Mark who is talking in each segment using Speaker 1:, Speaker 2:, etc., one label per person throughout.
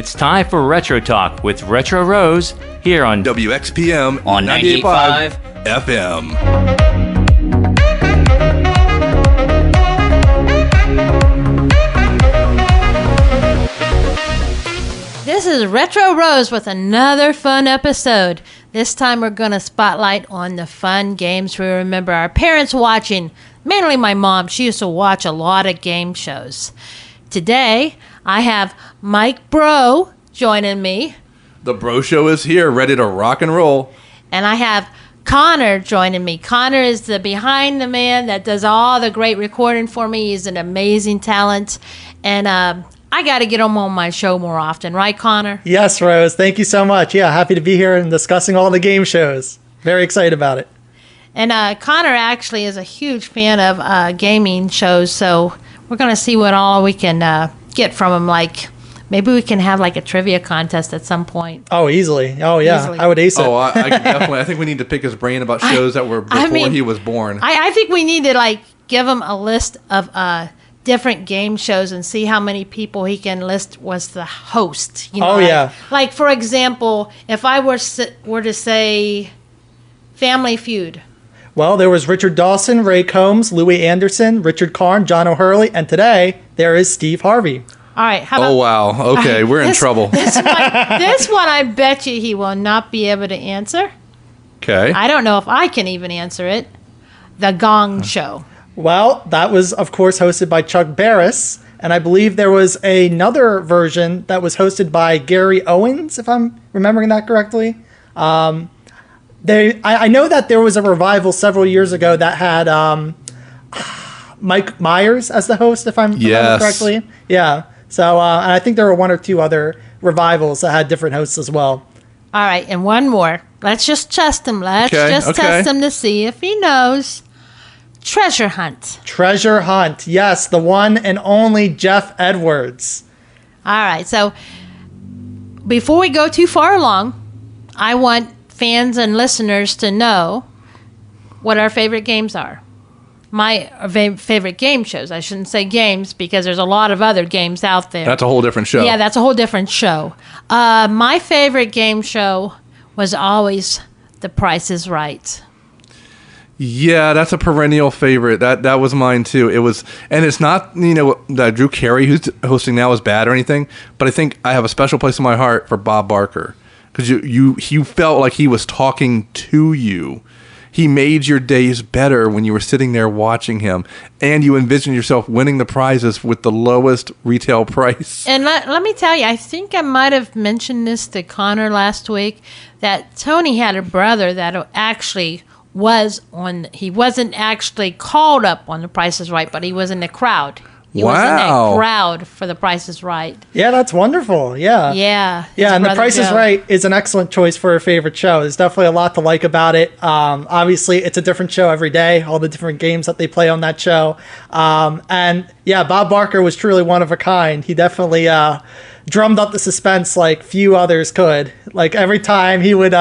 Speaker 1: It's time for Retro Talk with Retro Rose here on
Speaker 2: WXPM
Speaker 3: on 98.5
Speaker 2: FM.
Speaker 4: This is Retro Rose with another fun episode. This time we're going to spotlight on the fun games we remember our parents watching. Mainly my mom. She used to watch a lot of game shows. Today, I have Mike Breaux joining me.
Speaker 2: The Breaux Show is here, ready to rock and roll.
Speaker 4: And I have Connor joining me. Connor is the behind the man that does all the great recording for me. He's an amazing talent. And I got to get him on my show more often. Right, Connor?
Speaker 5: Yes, Rose. Thank you so much. Yeah, happy to be here and discussing all the game shows. Very excited about it.
Speaker 4: And Connor actually is a huge fan of gaming shows, so we're going to see what all we can get from him. Like, maybe we can have like a trivia contest at some point.
Speaker 5: Oh, easily. Oh, yeah. Easily. I would ace it.
Speaker 2: Oh, I can definitely. I think we need to pick his brain about shows that were before he was born.
Speaker 4: I think we need to like give him a list of different game shows and see how many people he can list was the host. You know,
Speaker 5: yeah.
Speaker 4: Like, for example, if I were to say Family Feud.
Speaker 5: Well, there was Richard Dawson, Ray Combs, Louis Anderson, Richard Karn, John O'Hurley, and today there is Steve Harvey.
Speaker 4: All right. How about,
Speaker 2: wow. Okay, we're in trouble.
Speaker 4: This one, I bet you he will not be able to answer.
Speaker 2: Okay.
Speaker 4: I don't know if I can even answer it. The Gong Show.
Speaker 5: Well, that was, of course, hosted by Chuck Barris, and I believe there was another version that was hosted by Gary Owens, if I'm remembering that correctly. I know that there was a revival several years ago that had Mike Myers as the host, if I'm remembering correctly. Yeah. So and I think there were one or two other revivals that had different hosts as well.
Speaker 4: All right, and one more. Let's just test him. Test him to see if he knows. Treasure Hunt.
Speaker 5: Treasure Hunt. Yes, the one and only Jeff Edwards.
Speaker 4: All right, so before we go too far along, I want fans and listeners to know what our favorite games are. My favorite game shows. I shouldn't say games because there's a lot of other games out there.
Speaker 2: That's a whole different show.
Speaker 4: Yeah, that's a whole different show. My favorite game show was always The Price is Right.
Speaker 2: Yeah, that's a perennial favorite. That was mine too. It was, and it's not that Drew Carey who's hosting now is bad or anything, but I think I have a special place in my heart for Bob Barker because you felt like he was talking to you. He made your days better when you were sitting there watching him, and you envisioned yourself winning the prizes with the lowest retail price.
Speaker 4: And let me tell you, I think I might have mentioned this to Connor last week, that Tony had a brother that actually he wasn't actually called up on The Price is Right, but he was in the crowd. He was in that crowd for The Price is Right.
Speaker 5: Yeah, that's wonderful. Yeah.
Speaker 4: Yeah.
Speaker 5: And The Price is Right is an excellent choice for a favorite show. There's definitely a lot to like about it. Obviously, it's a different show every day, all the different games that they play on that show. And yeah, Bob Barker was truly one of a kind. He definitely drummed up the suspense like few others could. Like every time he would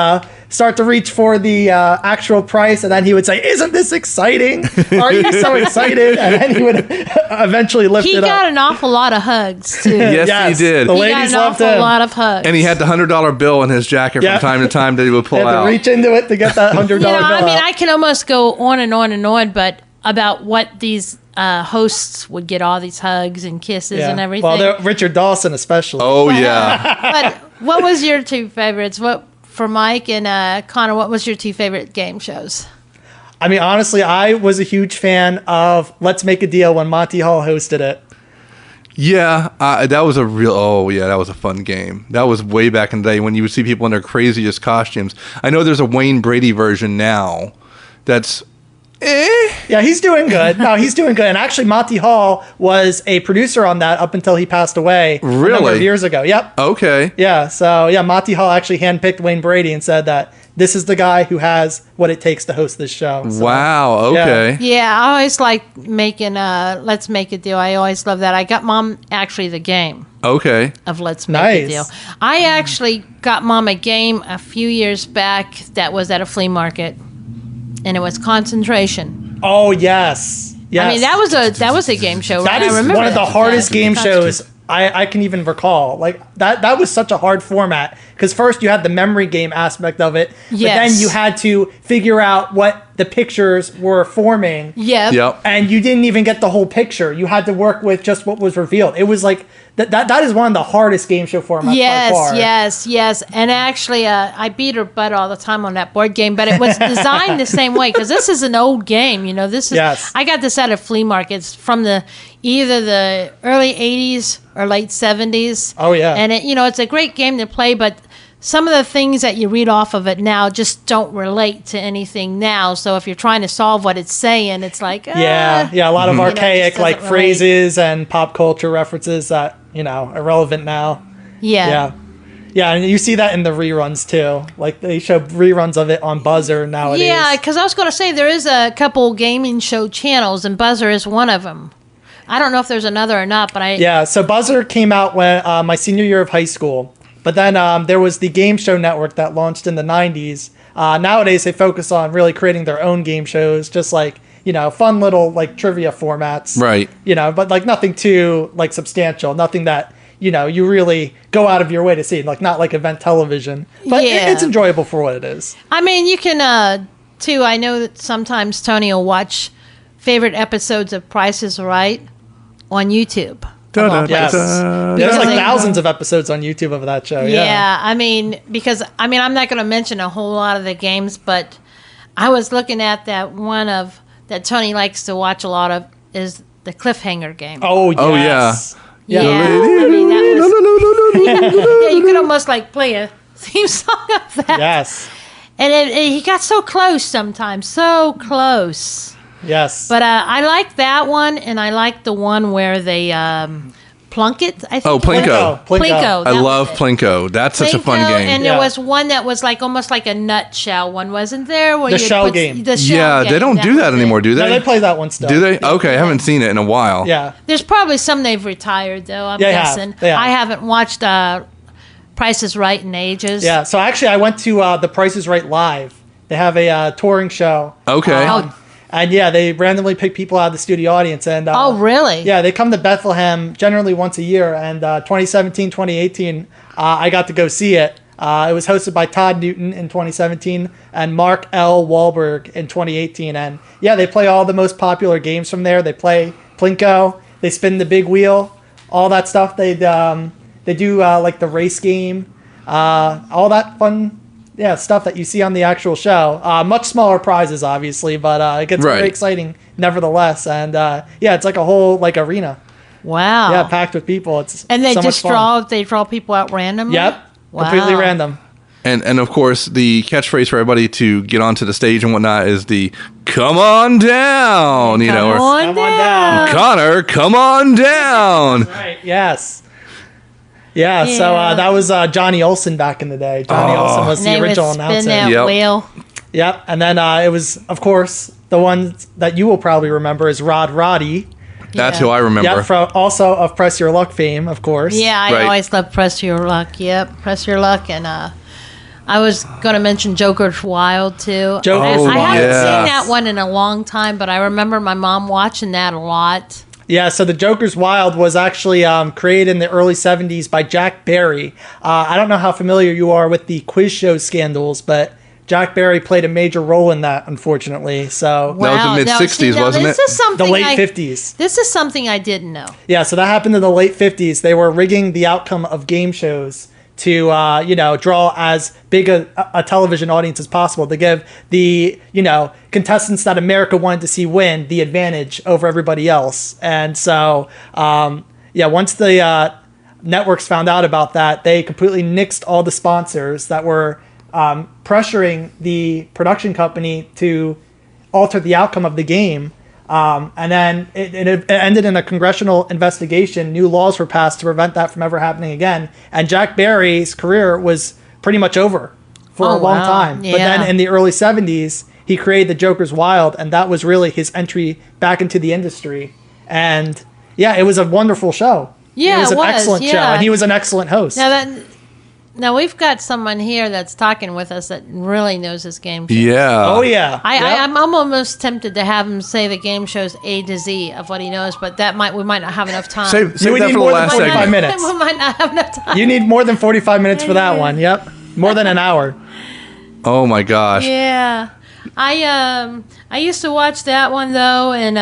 Speaker 5: start to reach for the actual price, and then he would say, "Isn't this exciting? Are you so excited?" And then he would eventually lift it up.
Speaker 4: He got an awful lot of hugs too.
Speaker 2: Yes, he did.
Speaker 5: The ladies loved him.
Speaker 4: He got an awful lot of hugs.
Speaker 2: And he had the $100 bill in his jacket from time to time that he would pull out.
Speaker 5: Reach into it to get that $100 bill.
Speaker 4: I mean, I can almost go on and on and on, but about what these hosts would get all these hugs and kisses and everything.
Speaker 5: Well, Richard Dawson especially.
Speaker 2: Oh, yeah.
Speaker 4: But what was your two favorites? For Mike and Connor, what was your two favorite game shows?
Speaker 5: I mean, honestly, I was a huge fan of Let's Make a Deal when Monty Hall hosted it.
Speaker 2: Yeah, that was that was a fun game. That was way back in the day when you would see people in their craziest costumes. I know there's a Wayne Brady version now that's
Speaker 5: Yeah, he's doing good. No, he's doing good. And actually, Monty Hall was a producer on that up until he passed away a number of years ago. Yep.
Speaker 2: Okay.
Speaker 5: Yeah, so yeah, Monty Hall actually handpicked Wayne Brady and said that this is the guy who has what it takes to host this show. So,
Speaker 2: wow, okay.
Speaker 4: Yeah, I always like making Let's Make a Deal. I always love that. I got Mom actually the game.
Speaker 2: Okay.
Speaker 4: Of Let's Make a Deal. I actually got Mom a game a few years back that was at a flea market, and it was Concentration.
Speaker 5: Oh, yes. Yes.
Speaker 4: I mean, that was a game show.
Speaker 5: That
Speaker 4: right?
Speaker 5: is
Speaker 4: I remember
Speaker 5: one of the hardest game shows I can even recall. Like that was such a hard format because first you had the memory game aspect of it, but then you had to figure out what the pictures were forming.
Speaker 2: Yep.
Speaker 5: And you didn't even get the whole picture. You had to work with just what was revealed. It was like that is one of the hardest game show formats by far.
Speaker 4: Yes. And actually, I beat her butt all the time on that board game, but it was designed the same way because this is an old game. You know, this is.
Speaker 5: Yes.
Speaker 4: I got this at a flea market. It's from either the early '80s or late '70s.
Speaker 5: Oh yeah.
Speaker 4: And it's a great game to play, but some of the things that you read off of it now just don't relate to anything now. So if you're trying to solve what it's saying, it's like
Speaker 5: a lot of archaic
Speaker 4: like
Speaker 5: phrases and pop culture references that are relevant now. Yeah, and you see that in the reruns too. Like they show reruns of it on Buzzer nowadays.
Speaker 4: Yeah, because I was going to say there is a couple gaming show channels, and Buzzer is one of them. I don't know if there's another or not, but
Speaker 5: so Buzzer came out when my senior year of high school. But then there was the Game Show Network that launched in the 90s. Nowadays, they focus on really creating their own game shows, just like, fun little like trivia formats.
Speaker 2: Right.
Speaker 5: But like nothing too like substantial, nothing that, you really go out of your way to see, like not like event television. But it's enjoyable for what it is.
Speaker 4: I mean, you can, too, I know that sometimes Tony will watch favorite episodes of Price is Right on YouTube.
Speaker 5: Yes. There's like thousands of episodes on YouTube of that show.
Speaker 4: Yeah, I mean, I'm not going to mention a whole lot of the games, but I was looking at that one that Tony likes to watch a lot of is the cliffhanger game.
Speaker 5: Oh, yes.
Speaker 4: Yeah. I mean, that was, you could almost like play a theme song of that.
Speaker 5: Yes.
Speaker 4: And he got so close sometimes, so close.
Speaker 5: Yes.
Speaker 4: But I like that one, and I like the one where they plunk it, I think.
Speaker 2: Oh, Plinko.
Speaker 5: Plinko.
Speaker 2: I love Plinko. That's such a fun game.
Speaker 4: And there was one that was like almost like a nutshell one, wasn't there? Where
Speaker 5: The shell game.
Speaker 4: The shell game.
Speaker 2: They don't do that anymore, do they?
Speaker 5: No, they play that one still.
Speaker 2: Do they? Okay, I haven't seen it in a while.
Speaker 5: Yeah.
Speaker 4: There's probably some they've retired, though, I'm guessing.
Speaker 5: They have.
Speaker 4: I haven't watched Price is Right in ages.
Speaker 5: Yeah, so actually I went to the Price is Right Live. They have a touring show.
Speaker 2: Okay.
Speaker 5: And they randomly pick people out of the studio audience. And
Speaker 4: oh, really?
Speaker 5: Yeah, they come to Bethlehem generally once a year. And 2017, 2018, I got to go see it. It was hosted by Todd Newton in 2017 and Mark L. Wahlberg in 2018. And they play all the most popular games from there. They play Plinko. They spin the big wheel. All that stuff. They do like the race game. All that fun stuff that you see on the actual show. Much smaller prizes, obviously, but it gets very exciting nevertheless. And it's like a whole like arena.
Speaker 4: Wow.
Speaker 5: Yeah, packed with people.
Speaker 4: And they
Speaker 5: so
Speaker 4: just draw people out randomly?
Speaker 5: Yep.
Speaker 4: Wow.
Speaker 5: Completely random.
Speaker 2: And of course, the catchphrase for everybody to get onto the stage and whatnot is the "Come on down,"
Speaker 4: Come on down.
Speaker 2: Connor, come on down.
Speaker 5: Right. Yes. Yeah, so that was Johnny Olson back in the day. Johnny Olson was the original announcer.
Speaker 4: That wheel.
Speaker 5: Yep, and then it was, of course, the one that you will probably remember is Rod Roddy.
Speaker 2: That's who I remember.
Speaker 5: Yep, also of Press Your Luck fame, of course.
Speaker 4: Yeah, I always loved Press Your Luck. Yep, Press Your Luck. And I was going to mention Joker's Wild, too. I haven't seen that one in a long time, but I remember my mom watching that a lot.
Speaker 5: Yeah, so the Joker's Wild was actually created in the early 70s by Jack Barry. I don't know how familiar you are with the quiz show scandals, but Jack Barry played a major role in that, unfortunately. So
Speaker 2: that was the mid-60s, wasn't it?
Speaker 5: The late 50s.
Speaker 4: This is something I didn't know.
Speaker 5: Yeah, so that happened in the late 50s. They were rigging the outcome of game shows to draw as big a television audience as possible, to give the contestants that America wanted to see win the advantage over everybody else. And so once the networks found out about that, they completely nixed all the sponsors that were pressuring the production company to alter the outcome of the game. And then it ended in a congressional investigation. New laws were passed to prevent that from ever happening again. And Jack Barry's career was pretty much over for a long time.
Speaker 4: Yeah.
Speaker 5: But then in the early 70s, he created the Joker's Wild, and that was really his entry back into the industry. And it was a wonderful show.
Speaker 4: Yeah,
Speaker 5: it was an excellent show, and he was an excellent host.
Speaker 4: Now we've got someone here that's talking with us that really knows his game shows.
Speaker 2: Yeah.
Speaker 5: Oh yeah.
Speaker 4: I'm almost tempted to have him say the game shows A to Z of what he knows, but we might not have enough time.
Speaker 2: Save
Speaker 5: would
Speaker 2: that
Speaker 5: need
Speaker 2: for the
Speaker 5: more than
Speaker 2: last
Speaker 5: 45
Speaker 2: segment.
Speaker 5: minutes.
Speaker 4: We might not have enough time.
Speaker 5: You need more than 45 minutes for that one. Yep. More than an hour.
Speaker 2: Oh my gosh.
Speaker 4: Yeah, I used to watch that one though, and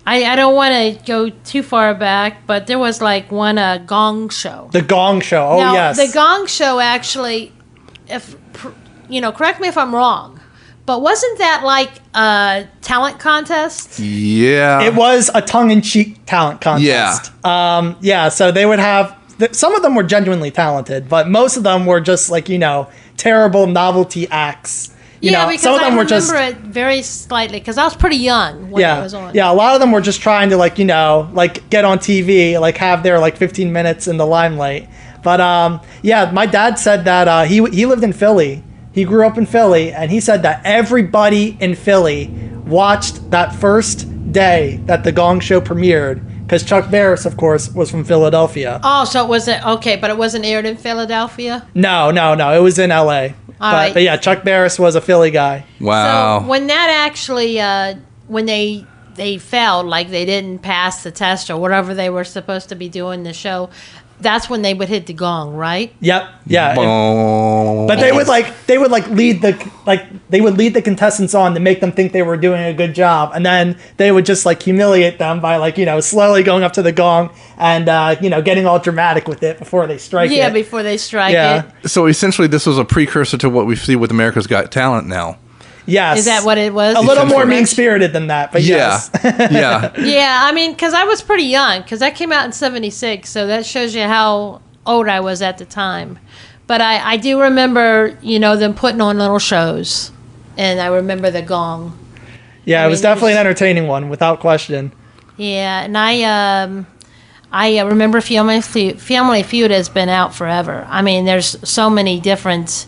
Speaker 4: I don't want to go too far back, but there was like one Gong Show.
Speaker 5: The Gong Show. Oh
Speaker 4: Now,
Speaker 5: yes.
Speaker 4: the Gong Show actually, if correct me if I'm wrong, but wasn't that like a talent contest?
Speaker 2: Yeah.
Speaker 5: It was a tongue-in-cheek talent contest. Yeah. So they would have some of them were genuinely talented, but most of them were just like terrible novelty acts.
Speaker 4: Because
Speaker 5: some of them
Speaker 4: I
Speaker 5: were
Speaker 4: remember
Speaker 5: just
Speaker 4: it very slightly because I was pretty young when it was on.
Speaker 5: Yeah, a lot of them were just trying to get on TV, have their 15 minutes in the limelight. But my dad said that he lived in Philly. He grew up in Philly, and he said that everybody in Philly watched that first day that the Gong Show premiered because Chuck Barris, of course, was from Philadelphia.
Speaker 4: Oh, so it wasn't okay, but it wasn't aired in Philadelphia.
Speaker 5: No, it was in L.A.
Speaker 4: Right.
Speaker 5: But yeah, Chuck Barris was a Philly guy.
Speaker 2: Wow.
Speaker 4: So when that actually, when they failed, like they didn't pass the test or whatever they were supposed to be doing the show, that's when they would hit the gong, right?
Speaker 5: Yep. Yeah.
Speaker 2: Boom.
Speaker 5: But they would lead the contestants on to make them think they were doing a good job, and then they would just humiliate them by slowly going up to the gong and getting all dramatic with it before they strike it.
Speaker 4: Yeah, before they strike
Speaker 5: Yeah.
Speaker 4: it.
Speaker 2: So essentially, this was a precursor to what we see with America's Got Talent now.
Speaker 5: Yes.
Speaker 4: Is that what it was?
Speaker 5: A little more
Speaker 2: Essentially.
Speaker 5: mean-spirited than that, but
Speaker 2: Yeah.
Speaker 5: yes.
Speaker 2: Yeah.
Speaker 4: Yeah, I mean, because I was pretty young, because that came out in '76, so that shows you how old I was at the time. But I do remember, them putting on little shows, and I remember the gong.
Speaker 5: Yeah,
Speaker 4: I
Speaker 5: it was
Speaker 4: mean,
Speaker 5: definitely an
Speaker 4: there's-
Speaker 5: entertaining one, without question.
Speaker 4: Yeah, and I remember Family Feud has been out forever. I mean, there's so many different.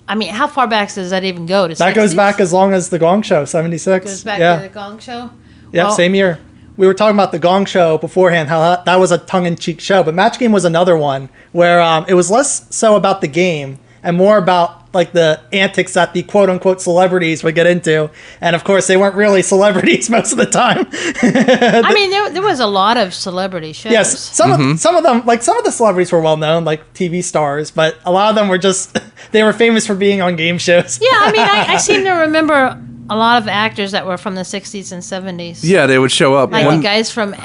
Speaker 4: I mean, how far back does that even go? To
Speaker 5: That
Speaker 4: 60s?
Speaker 5: goes back as long as the Gong Show, 76.
Speaker 4: Goes back
Speaker 5: yeah.
Speaker 4: to the Gong Show.
Speaker 5: Yeah,
Speaker 4: Well,
Speaker 5: same year. We were talking about the Gong Show beforehand, how that was a tongue-in-cheek show, but Match Game was another one where it was less so about the game and more about the antics that the quote-unquote celebrities would get into. And of course, they weren't really celebrities most of the time.
Speaker 4: I mean, there was a lot of celebrity shows.
Speaker 5: Yes, some of them, some of the celebrities were well-known, like TV stars, but a lot of them were just, they were famous for being on game shows.
Speaker 4: Yeah, I mean, I seem to remember a lot of actors that were from the 60s and 70s.
Speaker 2: Yeah, they would show up.
Speaker 4: Like
Speaker 2: One-
Speaker 4: the guys from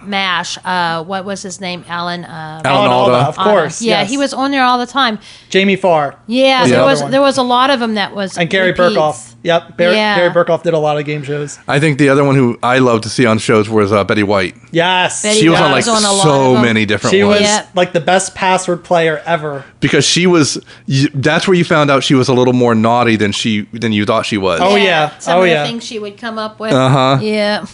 Speaker 4: MASH. What was his name? Alan.
Speaker 2: Alan
Speaker 5: Alan
Speaker 2: Alda.
Speaker 5: Alda, of course.
Speaker 4: Yeah,
Speaker 5: yes.
Speaker 4: he was on there all the time.
Speaker 5: Jamie Farr.
Speaker 4: Yeah,
Speaker 5: Was
Speaker 4: there
Speaker 5: another
Speaker 4: was
Speaker 5: one.
Speaker 4: there was a lot of them that was
Speaker 5: And Gary
Speaker 4: repeats.
Speaker 5: Burkhoff. Yep,
Speaker 4: Yeah.
Speaker 5: Gary Burkhoff did a lot of game shows.
Speaker 2: I think the other one who I love to see on shows was Betty White.
Speaker 5: Yes.
Speaker 4: Betty
Speaker 2: She was
Speaker 4: White
Speaker 2: on
Speaker 4: was on a lot
Speaker 2: so
Speaker 4: of them.
Speaker 2: many different
Speaker 5: She
Speaker 2: ones.
Speaker 5: was
Speaker 4: Yep.
Speaker 5: the best password player ever.
Speaker 2: Because she was, that's where you found out she was a little more naughty than you thought she was.
Speaker 5: Oh, yeah.
Speaker 4: Some
Speaker 5: Oh,
Speaker 4: of the
Speaker 5: yeah.
Speaker 4: things she would come up with.
Speaker 2: Uh-huh.
Speaker 4: Yeah.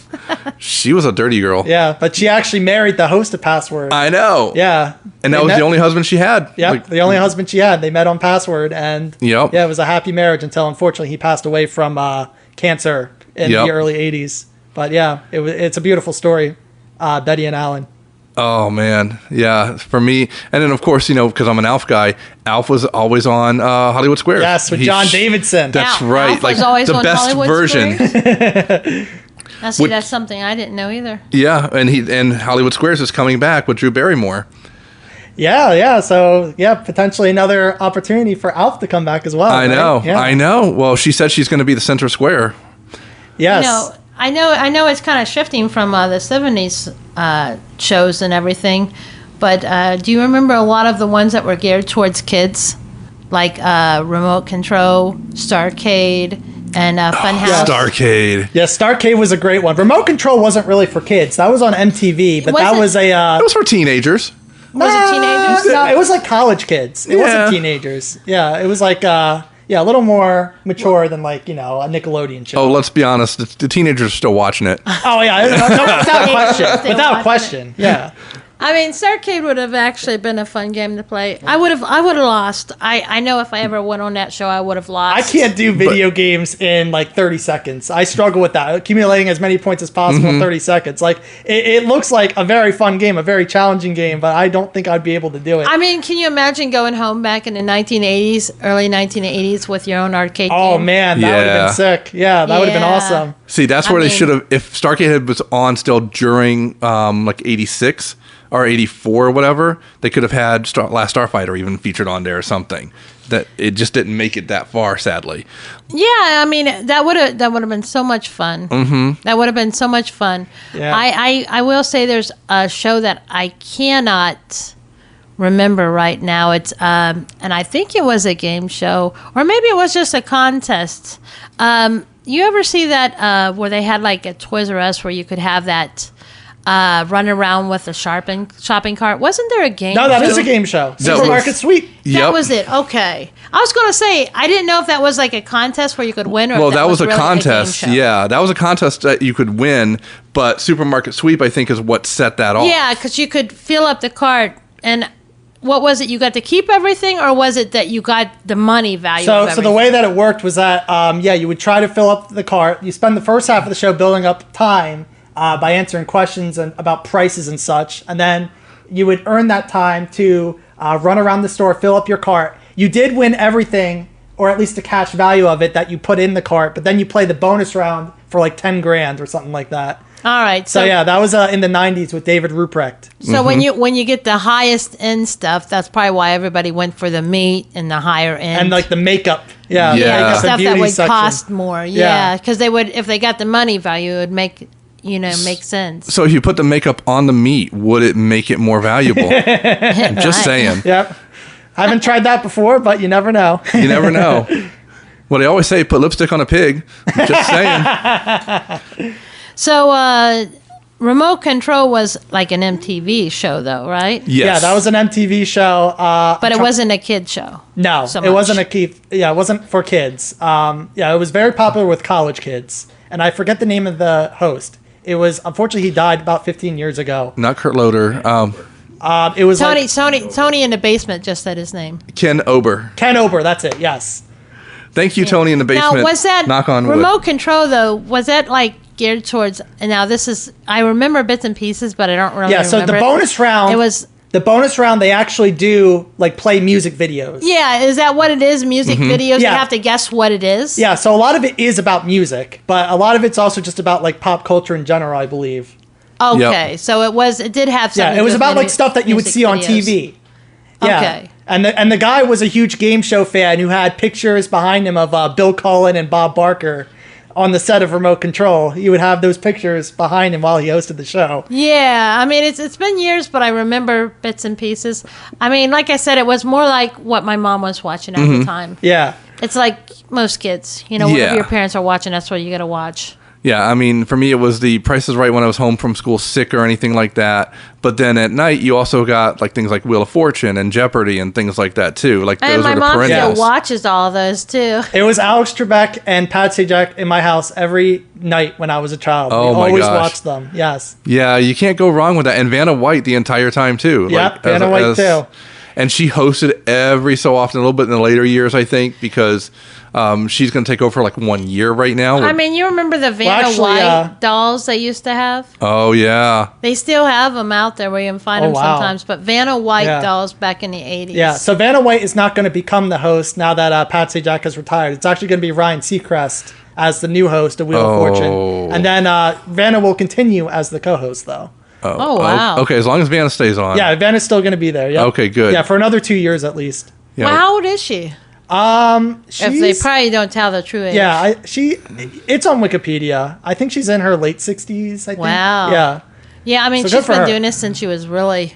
Speaker 2: She was a dirty girl.
Speaker 5: Yeah, but she actually married the host of Password.
Speaker 2: I know.
Speaker 5: Yeah.
Speaker 2: And that
Speaker 5: They
Speaker 2: was
Speaker 5: met-
Speaker 2: the only husband she had.
Speaker 5: Yep,
Speaker 2: Like,
Speaker 5: the only husband she had. They met on Password, and
Speaker 2: Yep.
Speaker 5: yeah, it was a happy marriage until unfortunately he passed away from cancer in
Speaker 2: Yep.
Speaker 5: the early '80s. But yeah, it's a beautiful story. Betty and Alan.
Speaker 2: Oh man, yeah. For me, and then of course, because I'm an Alf guy. Alf was always on Hollywood Squares.
Speaker 5: Yes, with
Speaker 2: He-
Speaker 5: John Davidson.
Speaker 2: That's
Speaker 4: Alf
Speaker 2: right.
Speaker 4: was
Speaker 2: Like
Speaker 4: always
Speaker 2: the
Speaker 4: on
Speaker 2: best
Speaker 4: Hollywood
Speaker 2: version.
Speaker 4: Squares? Now, see,
Speaker 2: Which-
Speaker 4: that's something I didn't know either.
Speaker 2: Yeah, and Hollywood Squares is coming back with Drew Barrymore.
Speaker 5: Yeah. So yeah, potentially another opportunity for Alf to come back as well.
Speaker 2: I know.
Speaker 5: right? Yeah.
Speaker 2: I know. Well, she said she's going to be the center square.
Speaker 5: Yes.
Speaker 4: I know it's kind of shifting from the 70s shows and everything, but do you remember a lot of the ones that were geared towards kids? Like Remote Control, Starcade, and Funhouse.
Speaker 2: Starcade.
Speaker 5: Yeah, Starcade was a great one. Remote Control wasn't really for kids. That was on MTV, but that
Speaker 4: wasn't-
Speaker 5: was a.
Speaker 2: It was for teenagers.
Speaker 4: Was it teenagers?
Speaker 5: No, it was like college kids. It
Speaker 2: Yeah.
Speaker 5: wasn't teenagers. Yeah, it was like a little more mature than a Nickelodeon show.
Speaker 2: Oh, let's be honest. The teenagers are still watching it.
Speaker 5: Oh yeah, no, without question.
Speaker 4: They
Speaker 5: Without
Speaker 4: watch
Speaker 5: question. Yeah.
Speaker 4: I mean, Starcade would have actually been a fun game to play. I would have lost. I know if I ever went on that show, I would have lost.
Speaker 5: I can't do video games in like 30 seconds. I struggle with that. Accumulating as many points as possible in 30 seconds. Like, it looks like a very fun game, a very challenging game, but I don't think I'd be able to do it.
Speaker 4: I mean, can you imagine going home back in the 1980s, early 1980s, with your own arcade
Speaker 5: Oh,
Speaker 4: game?
Speaker 5: man, that would have been sick. Yeah, that would have been awesome.
Speaker 2: See, that's where they should have, if Starcade was on still during like 86 or 84 or whatever, they could have had Last Starfighter even featured on there or something. That it just didn't make it that far, sadly.
Speaker 4: Yeah, I mean, that would have been so much fun. Mm-hmm. That would have been so much fun.
Speaker 5: Yeah.
Speaker 4: I will say there's a show that I cannot remember right now. It's and I think it was a game show, or maybe it was just a contest. You ever see that where they had like a Toys R Us where you could have that run around with a shopping cart? Wasn't there a game
Speaker 5: No,
Speaker 4: show?
Speaker 5: that is a game show. Supermarket Sweep.
Speaker 4: That was it. Okay. I was going to say, I didn't know if that was like a contest where you could win, or
Speaker 2: Well,
Speaker 4: if
Speaker 2: that was a
Speaker 4: really
Speaker 2: contest.
Speaker 4: game show.
Speaker 2: Yeah, that was a contest that you could win, but Supermarket Sweep, I think, is what set that off.
Speaker 4: Yeah, because you could fill up the cart, and what was it? You got to keep everything, or was it that you got the money value of everything?
Speaker 5: So the way that it worked was that, you would try to fill up the cart. You spend the first half of the show building up time by answering questions about prices and such, and then you would earn that time to run around the store, fill up your cart. You did win everything, or at least the cash value of it that you put in the cart, but then you play the bonus round for like 10 grand or something like that.
Speaker 4: All right.
Speaker 5: So yeah, that was in the 90s with David Ruprecht.
Speaker 4: So when you get the highest end stuff, that's probably why everybody went for the meat and the higher end.
Speaker 5: And like the makeup. Yeah.
Speaker 2: Yeah.
Speaker 4: the
Speaker 5: makeup and
Speaker 4: stuff that
Speaker 5: beauty
Speaker 4: would
Speaker 5: section.
Speaker 4: cost more. Yeah, because they would, if they got the money value, it would make sense.
Speaker 2: So if you put the makeup on the meat, would it make it more valuable? I'm just saying.
Speaker 5: Yep. I haven't tried that before, but you never know.
Speaker 2: You never know. Well, they always say put lipstick on a pig. Just saying.
Speaker 4: So Remote Control was like an MTV show, though, right?
Speaker 2: Yes.
Speaker 5: Yeah, that was an MTV show.
Speaker 4: But it wasn't a kid show.
Speaker 5: No,
Speaker 4: so
Speaker 5: it wasn't
Speaker 4: much.
Speaker 5: it wasn't for kids. It was very popular with college kids. And I forget the name of the host. It was, unfortunately, he died about 15 years ago.
Speaker 2: Not Kurt Loder.
Speaker 5: It was
Speaker 4: Tony in the basement just said his name.
Speaker 2: Ken Ober.
Speaker 5: Ken Ober, that's it, yes.
Speaker 2: Thank you, Tony in the basement.
Speaker 4: Now, was that
Speaker 2: knock on
Speaker 4: Remote
Speaker 2: wood.
Speaker 4: Control, though, was that like geared towards, and now this is, I remember bits and pieces, but I don't really remember.
Speaker 5: So the bonus round,
Speaker 4: it was,
Speaker 5: the bonus round, they actually do like play music videos.
Speaker 4: yeah, is that what it is? Music videos?
Speaker 5: Yeah.
Speaker 4: You have to guess what it is?
Speaker 5: Yeah, so a lot of it is about music, but a lot of it's also just about like pop culture in general, I believe.
Speaker 4: Okay,
Speaker 2: Yep.
Speaker 4: so it did have something
Speaker 5: Yeah, it was
Speaker 4: to do
Speaker 5: about
Speaker 4: with
Speaker 5: like stuff that you would
Speaker 4: music
Speaker 5: see on
Speaker 4: videos.
Speaker 5: TV. Yeah.
Speaker 4: Okay.
Speaker 5: And the guy was a huge game show fan who had pictures behind him of Bill Cullen and Bob Barker on the set of Remote Control. He would have those pictures behind him while he hosted the show.
Speaker 4: Yeah, I mean, it's been years, but I remember bits and pieces. I mean, like I said, it was more like what my mom was watching at the time.
Speaker 5: Yeah.
Speaker 4: It's like most kids, whatever
Speaker 2: Yeah.
Speaker 4: your parents are watching, that's what you got to watch.
Speaker 2: Yeah, I mean, for me, it was the Price is Right when I was home from school sick or anything like that. But then at night, you also got like things like Wheel of Fortune and Jeopardy and things like that too. Like
Speaker 4: And
Speaker 2: those
Speaker 4: my
Speaker 2: are the
Speaker 4: mom still
Speaker 2: perennials.
Speaker 4: watches all those too.
Speaker 5: It was Alex Trebek and Pat Sajak in my house every night when I was a child.
Speaker 2: Oh,
Speaker 5: we
Speaker 2: my
Speaker 5: always
Speaker 2: gosh.
Speaker 5: watched them. Yes.
Speaker 2: Yeah, you can't go wrong with that. And Vanna White the entire time too.
Speaker 5: Yep, Vanna White too.
Speaker 2: And she hosted every so often, a little bit in the later years, I think, because she's going to take over for like 1 year right now.
Speaker 4: I mean, you remember the Vanna
Speaker 5: actually,
Speaker 4: White dolls they used to have?
Speaker 2: Oh, yeah.
Speaker 4: They still have them out there where you can find
Speaker 5: Oh,
Speaker 4: them
Speaker 5: wow.
Speaker 4: sometimes. But Vanna White
Speaker 5: Yeah.
Speaker 4: dolls back in the 80s.
Speaker 5: Yeah, so Vanna White is not going to become the host now that Pat Sajak has retired. It's actually going to be Ryan Seacrest as the new host of Wheel of Fortune. And then Vanna will continue as the co-host, though.
Speaker 4: Oh, wow.
Speaker 2: Okay, as long as Vanna stays on.
Speaker 5: Yeah, Vanna's still going to be there. Yep.
Speaker 2: Okay, good.
Speaker 5: Yeah, for another 2 years at least.
Speaker 2: Yeah.
Speaker 4: Well, how old is she?
Speaker 5: She's,
Speaker 4: If they probably don't tell the true age.
Speaker 5: yeah, it's on Wikipedia. I think she's in her late 60s, I think.
Speaker 4: Wow.
Speaker 5: Yeah.
Speaker 4: Yeah, I mean,
Speaker 5: So good
Speaker 4: she's
Speaker 5: for
Speaker 4: been
Speaker 5: her.
Speaker 4: doing this since she was really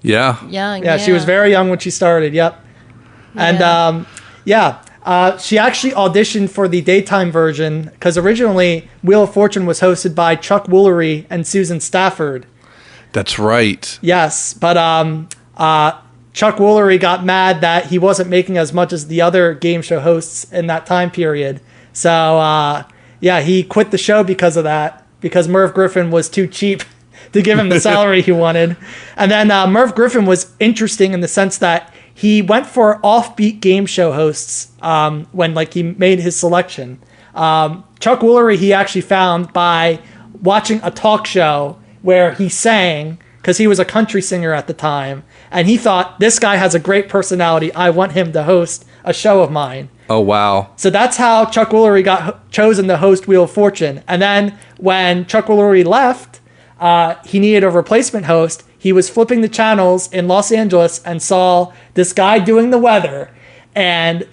Speaker 2: Yeah.
Speaker 4: young.
Speaker 5: Yeah, she was very young when she started. Yep. And she actually auditioned for the daytime version because originally Wheel of Fortune was hosted by Chuck Woolery and Susan Stafford.
Speaker 2: That's right.
Speaker 5: Yes, but Chuck Woolery got mad that he wasn't making as much as the other game show hosts in that time period. So he quit the show because of that, because Merv Griffin was too cheap to give him the salary he wanted. And then Merv Griffin was interesting in the sense that he went for offbeat game show hosts when like he made his selection. Chuck Woolery he actually found by watching a talk show where he sang, because he was a country singer at the time, and he thought, this guy has a great personality, I want him to host a show of mine.
Speaker 2: Oh, wow.
Speaker 5: So that's how Chuck Woolery got chosen to host Wheel of Fortune. And then when Chuck Woolery left, he needed a replacement host. He was flipping the channels in Los Angeles and saw this guy doing the weather, and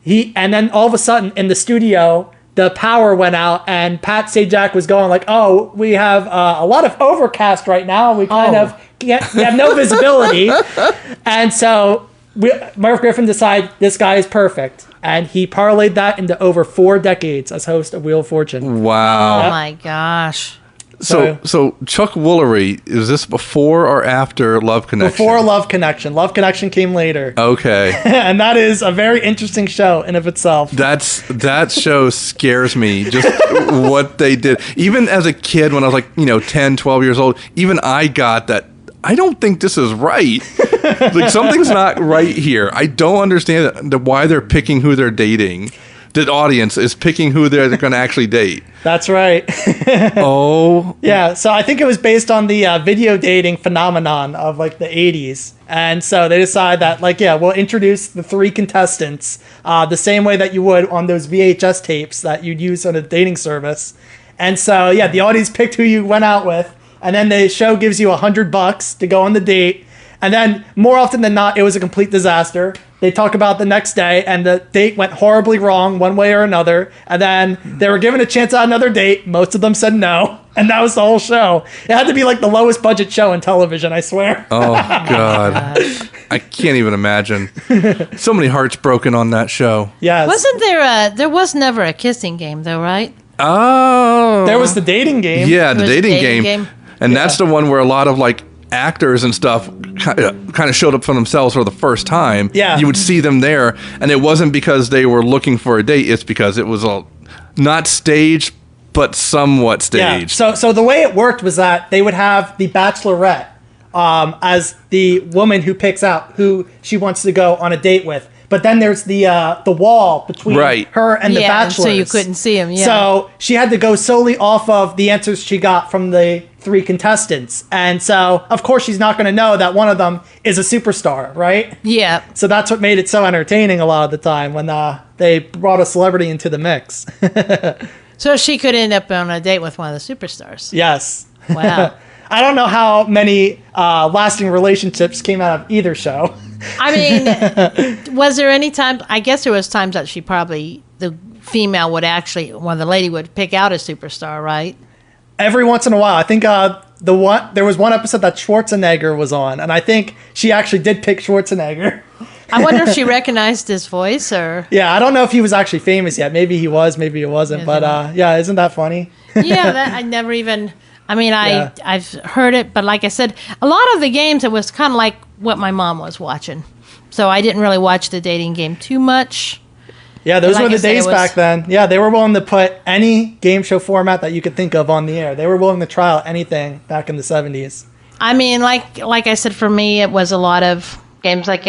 Speaker 5: then all of a sudden in the studio, the power went out, and Pat Sajak was going like, oh, we have a lot of overcast right now. We kind of we have no visibility. And so Merv Griffin decided this guy is perfect. And he parlayed that into over 4 decades as host of Wheel of Fortune.
Speaker 2: Wow.
Speaker 4: Oh, my gosh.
Speaker 2: So Chuck Woolery, is this before or after Love Connection?
Speaker 5: Before Love Connection. Love Connection came later.
Speaker 2: Okay.
Speaker 5: And that is a very interesting show in of itself.
Speaker 2: That show scares me, just what they did. Even as a kid, when I was like, 10, 12 years old, even I got that. I don't think this is right. Like, something's not right here. I don't understand why they're picking who they're dating. The audience is picking who they're going to actually date.
Speaker 5: That's right.
Speaker 2: Oh.
Speaker 5: Yeah, so I think it was based on the video dating phenomenon of like the 80s. And so they decided that we'll introduce the 3 contestants the same way that you would on those VHS tapes that you'd use on a dating service. And so, the audience picked who you went out with. And then the show gives you $100 to go on the date. And then more often than not, it was a complete disaster. They talk about the next day, and the date went horribly wrong one way or another. And then they were given a chance at another date. Most of them said no. And that was the whole show. It had to be like the lowest budget show in television, I swear.
Speaker 2: Oh, God. I can't even imagine. So many hearts broken on that show.
Speaker 5: Yes.
Speaker 4: Wasn't there was never a kissing game, though, right?
Speaker 2: Oh.
Speaker 5: There was the dating game.
Speaker 2: Yeah, the
Speaker 4: There was a
Speaker 2: dating game. And that's the one where a lot of actors and stuff kind of showed up for themselves for the first time.
Speaker 5: Yeah.
Speaker 2: You would see them there, and it wasn't because they were looking for a date. It's because it was not staged, but somewhat staged.
Speaker 5: Yeah. So the way it worked was that they would have the bachelorette as the woman who picks out who she wants to go on a date with. But then there's the wall between her and the bachelors.
Speaker 4: So you couldn't see him. Yeah.
Speaker 5: So she had to go solely off of the answers she got from the 3 contestants. And so, of course, she's not going to know that one of them is a superstar, right?
Speaker 4: Yeah.
Speaker 5: So that's what made it so entertaining a lot of the time when they brought a celebrity into the mix.
Speaker 4: So she could end up on a date with one of the superstars.
Speaker 5: Yes.
Speaker 4: Wow.
Speaker 5: I don't know how many lasting relationships came out of either show.
Speaker 4: I mean, was there any time? I guess there was times that the female would actually, the lady would pick out a superstar, right?
Speaker 5: Every once in a while. I think there was one episode that Schwarzenegger was on, and I think she actually did pick Schwarzenegger.
Speaker 4: I wonder if she recognized his voice, or
Speaker 5: Yeah, I don't know if he was actually famous yet. Maybe he was, maybe he wasn't. But isn't that funny?
Speaker 4: yeah, I never even. I mean, I've heard it, but like I said, a lot of the games, it was kind of like what my mom was watching. So I didn't really watch the dating game too much.
Speaker 5: Yeah, those were the days back then. Yeah, they were willing to put any game show format that you could think of on the air. They were willing to try out anything back in the 70s.
Speaker 4: I mean, like I said, for me, it was a lot of games like,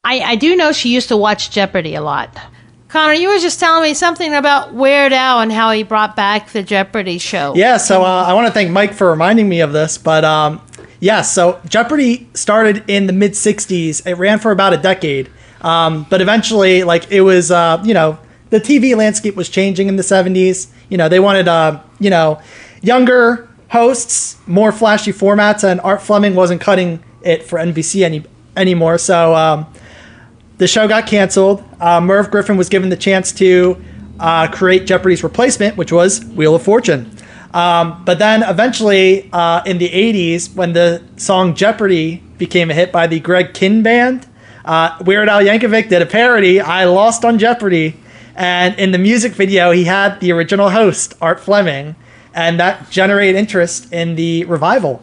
Speaker 4: I do know she used to watch Jeopardy a lot. Connor, you were just telling me something about Weird Al and how he brought back the Jeopardy show.
Speaker 5: Yeah, so I want to thank Mike for reminding me of this. But so Jeopardy started in the mid-'60s. It ran for about a decade. But eventually, it was, the TV landscape was changing in the 70s. They wanted, younger hosts, more flashy formats, and Art Fleming wasn't cutting it for NBC anymore. So the show got canceled. Merv Griffin was given the chance to create Jeopardy's replacement, which was Wheel of Fortune. But then eventually, in the 80s, when the song Jeopardy became a hit by the Greg Kihn Band, Weird Al Yankovic did a parody, I Lost on Jeopardy! And in the music video, he had the original host, Art Fleming, and that generated interest in the revival,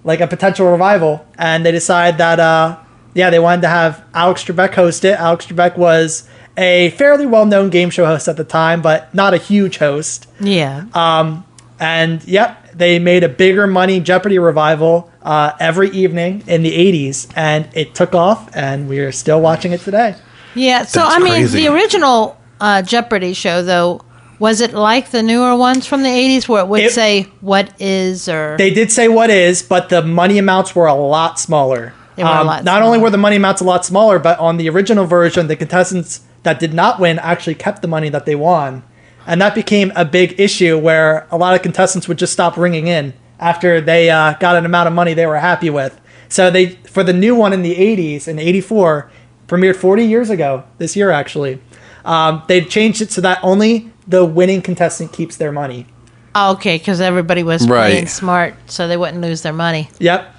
Speaker 5: like a potential revival. And they decided that, they wanted to have Alex Trebek host it. Alex Trebek was a fairly well-known game show host at the time, but not a huge host.
Speaker 4: Yeah.
Speaker 5: they made a bigger money Jeopardy revival every evening in the 80s, and it took off, and we're still watching it today.
Speaker 4: Yeah, so
Speaker 2: That's
Speaker 4: I mean,
Speaker 2: crazy.
Speaker 4: the original Jeopardy show, though, was it like the newer ones from the 80s where it would say what is or...
Speaker 5: They did say what is, but the money amounts were a lot smaller.
Speaker 4: They were a lot
Speaker 5: Not only
Speaker 4: smaller.
Speaker 5: were the money amounts a lot smaller, but on the original version, the contestants that did not win actually kept the money that they won. And that became a big issue where a lot of contestants would just stop ringing in after they got an amount of money they were happy with. So they, for the new one in the 80s, in 84, premiered 40 years ago, this year actually, they changed it so that only the winning contestant keeps their money.
Speaker 4: Okay, because everybody was
Speaker 2: Right.
Speaker 4: playing smart, so they wouldn't lose their money.
Speaker 5: Yep.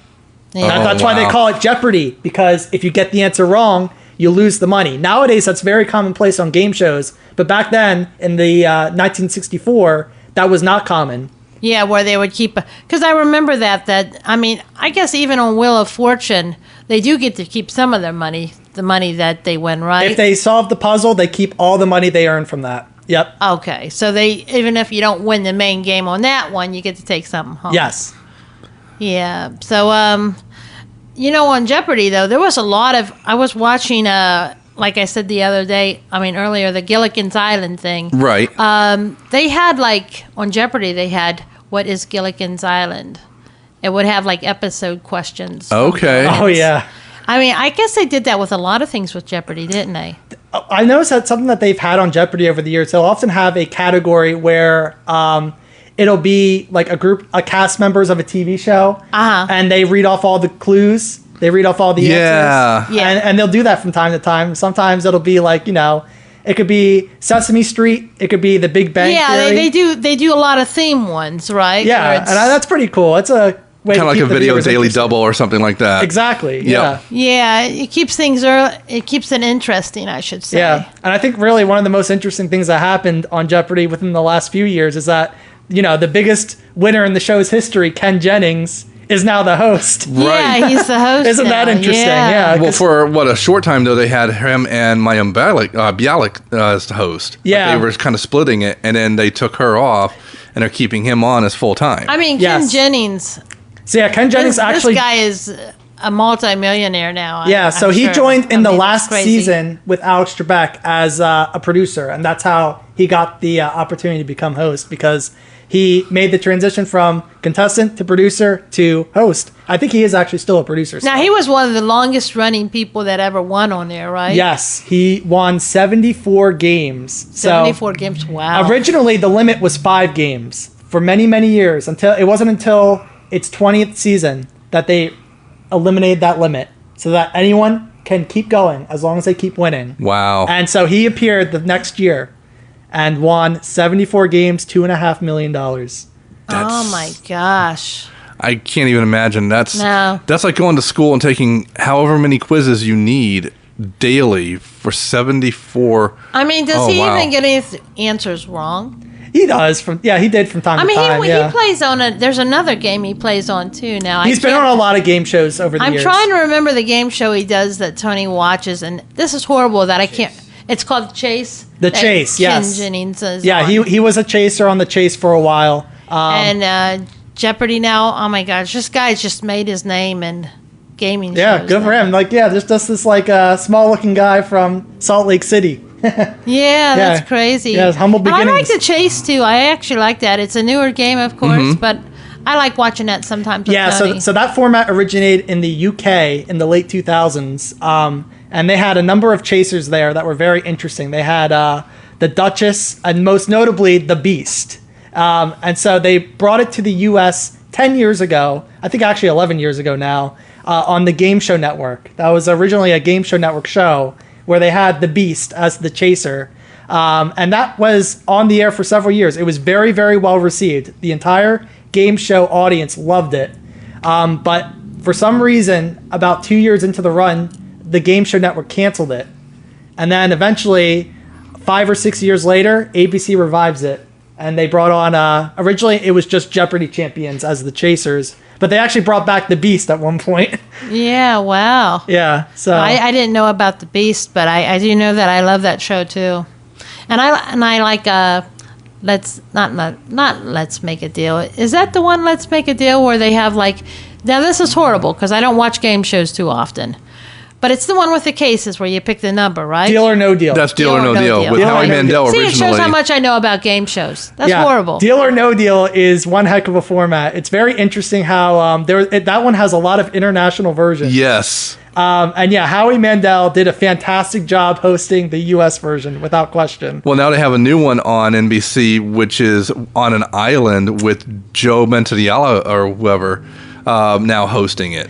Speaker 4: Yeah.
Speaker 5: That's why they
Speaker 2: wow.
Speaker 5: call it Jeopardy, because if you get the answer wrong, you lose the money. Nowadays, that's very commonplace on game shows, but back then, in the 1964, that was not common.
Speaker 4: Yeah, where they would keep... Because I remember that, I mean, I guess even on Wheel of Fortune, they do get to keep some of their money, the money that they win, right?
Speaker 5: If they solve the puzzle, they keep all the money they earn from that. Yep.
Speaker 4: Okay, so they even if you don't win the main game on that one, you get to take something home.
Speaker 5: Yes.
Speaker 4: Yeah. So, you know, on Jeopardy though, there was a lot of. I was watching, like I said the other day. I mean earlier, the Gilligan's Island thing.
Speaker 2: Right.
Speaker 4: They had like on Jeopardy, they had what is Gilligan's Island. It would have like episode questions.
Speaker 2: Okay.
Speaker 5: Oh, yeah.
Speaker 4: I mean, I guess they did that with a lot of things with Jeopardy, didn't they?
Speaker 5: I noticed that's something that they've had on Jeopardy over the years. They'll often have a category where it'll be like a cast members of a TV show, and they read off all the clues. They read off all the answers.
Speaker 4: Yeah.
Speaker 5: And they'll do that from time to time. Sometimes it'll be like, it could be Sesame Street. It could be The Big Bang
Speaker 4: Yeah,
Speaker 5: Theory.
Speaker 4: they do a lot of theme ones, right?
Speaker 5: Yeah,
Speaker 4: Where
Speaker 5: and
Speaker 4: it's-
Speaker 5: that's pretty cool. It's a way
Speaker 2: Kind
Speaker 5: to
Speaker 2: of like
Speaker 5: keep
Speaker 2: a
Speaker 5: the
Speaker 2: video
Speaker 5: viewers
Speaker 2: daily
Speaker 5: interested.
Speaker 2: double or something like that.
Speaker 5: Exactly.
Speaker 2: Yep.
Speaker 5: Yeah.
Speaker 4: Yeah, it keeps things early. It keeps it interesting, I should say.
Speaker 5: Yeah, and I think really one of the most interesting things that happened on Jeopardy within the last few years is that, the biggest winner in the show's history, Ken Jennings, is now the host.
Speaker 4: Yeah, he's the host.
Speaker 5: Isn't that
Speaker 4: now.
Speaker 5: interesting? Yeah.
Speaker 2: Well, for a short time though, they had him and Mayim Bialik as the host. Like,
Speaker 5: Yeah.
Speaker 2: they were kind of splitting it, and then they took her off, and are keeping him on as full time.
Speaker 4: I mean,
Speaker 5: Yes.
Speaker 4: Ken Jennings.
Speaker 5: So yeah, Ken Jennings
Speaker 4: This
Speaker 5: actually.
Speaker 4: guy is a multimillionaire now.
Speaker 5: Yeah, so
Speaker 4: I'm
Speaker 5: he
Speaker 4: sure.
Speaker 5: joined in
Speaker 4: I
Speaker 5: the
Speaker 4: mean,
Speaker 5: last
Speaker 4: it's crazy.
Speaker 5: season with Alex Trebek as a producer, and that's how he got the opportunity to become host, because he made the transition from contestant to producer to host. I think he is actually still a producer.
Speaker 4: Now
Speaker 5: still.
Speaker 4: he was one of the longest running people that ever won on there, right?
Speaker 5: Yes, he won 74 games.
Speaker 4: 74 games. Wow.
Speaker 5: Originally, the limit was 5 games for many, many years. It wasn't until its 20th season that they eliminated that limit, so that anyone can keep going as long as they keep winning.
Speaker 2: Wow.
Speaker 5: And so he appeared the next year and won 74 games, $2.5 million.
Speaker 4: Oh my gosh.
Speaker 2: I can't even imagine. That's
Speaker 4: No.
Speaker 2: That's like going to school and taking however many quizzes you need daily for 74.
Speaker 4: I mean, does
Speaker 2: Oh,
Speaker 4: he
Speaker 2: wow.
Speaker 4: even get any answers wrong?
Speaker 5: He does he did from time
Speaker 4: I
Speaker 5: to
Speaker 4: mean,
Speaker 5: time.
Speaker 4: he plays on there's another game he plays on too now.
Speaker 5: He's been on a lot of game shows over the
Speaker 4: I'm
Speaker 5: years.
Speaker 4: trying to remember the game show he does that Tony watches, and this is horrible that I can't. It's called Chase.
Speaker 5: The
Speaker 4: that
Speaker 5: Chase, yes.
Speaker 4: Ken Jennings is
Speaker 5: Yeah,
Speaker 4: on.
Speaker 5: he was a chaser on the Chase for a while.
Speaker 4: And Jeopardy now. Oh my gosh, this guy's just made his name in gaming.
Speaker 5: Yeah,
Speaker 4: shows
Speaker 5: good for
Speaker 4: now.
Speaker 5: him. Just this like small looking guy from Salt Lake City.
Speaker 4: Yeah, that's crazy.
Speaker 5: Yeah, his humble
Speaker 4: And I like
Speaker 5: beginnings.
Speaker 4: the Chase too. I actually like that. It's a newer game, of course, but I like watching that sometimes. With
Speaker 5: Yeah,
Speaker 4: Tony.
Speaker 5: so that format originated in the UK in the late 2000s, and they had a number of chasers there that were very interesting. They had the Duchess, and most notably the Beast. And so they brought it to the US 10 years ago, I think actually 11 years ago now, on the Game Show Network. That was originally a Game Show Network show where they had the Beast as the chaser. And that was on the air for several years. It was very, very well received. The entire game show audience loved it. But for some reason, about 2 years into the run, the Game Show Network canceled it. And then eventually, 5 or 6 years later, ABC revives it. And they brought on, originally it was just Jeopardy champions as the chasers. But they actually brought back the Beast at one point.
Speaker 4: yeah, wow.
Speaker 5: Yeah, so...
Speaker 4: I didn't know about the Beast, but I do know that I love that show too, and I like Let's Make a Deal. Is that the one, Let's Make a Deal, where they have like, now this is horrible because I don't watch game shows too often, but it's the one with the cases where you pick the number, right?
Speaker 5: Deal or No Deal.
Speaker 2: That's Deal or No Deal with
Speaker 5: Deal or
Speaker 2: Howie
Speaker 5: No
Speaker 2: Mandel
Speaker 4: See,
Speaker 2: originally.
Speaker 4: it shows how much I know about game shows. That's horrible.
Speaker 5: Deal or No Deal is one heck of a format. It's very interesting how that one has a lot of international versions.
Speaker 2: Yes.
Speaker 5: And yeah, Howie Mandel did a fantastic job hosting the U.S. version, without question.
Speaker 2: Well, now they have a new one on NBC, which is on an island with Joe Manganiello or whoever now hosting it.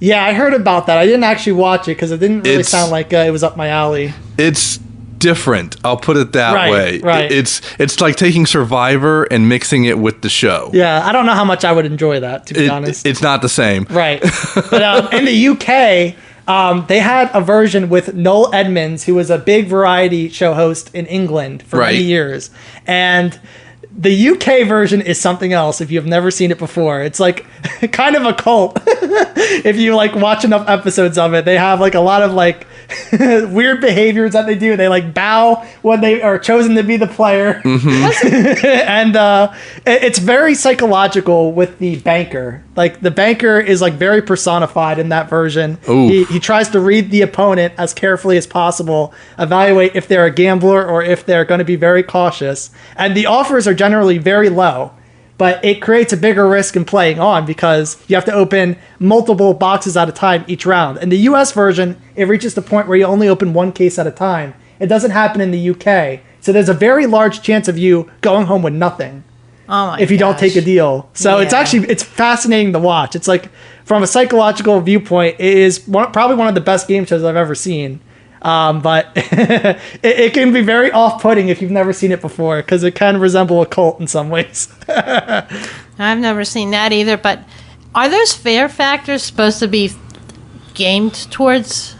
Speaker 5: Yeah, I heard about that. I didn't actually watch it because it didn't really sound like it was up my alley.
Speaker 2: It's different. I'll put it that way.
Speaker 5: Right.
Speaker 2: It's like taking Survivor and mixing it with the show.
Speaker 5: Yeah, I don't know how much I would enjoy that, to be honest.
Speaker 2: It's not the same.
Speaker 5: Right. But in the UK, they had a version with Noel Edmonds, who was a big variety show host in England for many years. And the UK version is something else if you've never seen it before. It's like kind of a cult. If you like watch enough episodes of it, they have like a lot of like weird behaviors that they do. They like bow when they are chosen to be the player. Mm-hmm. And it's very psychological with the banker. Like the banker is like very personified in that version. He tries to read the opponent as carefully as possible, evaluate if they're a gambler or if they're going to be very cautious. And the offers are generally very low, but it creates a bigger risk in playing on because you have to open multiple boxes at a time each round. In the US version, it reaches the point where you only open one case at a time. It doesn't happen in the UK. So there's a very large chance of you going home with nothing if you don't take a deal. So it's fascinating to watch. It's like, from a psychological viewpoint, it is probably one of the best game shows I've ever seen. But it can be very off-putting if you've never seen it before because it can resemble a cult in some ways.
Speaker 4: I've never seen that either, but are those fear factors supposed to be gamed towards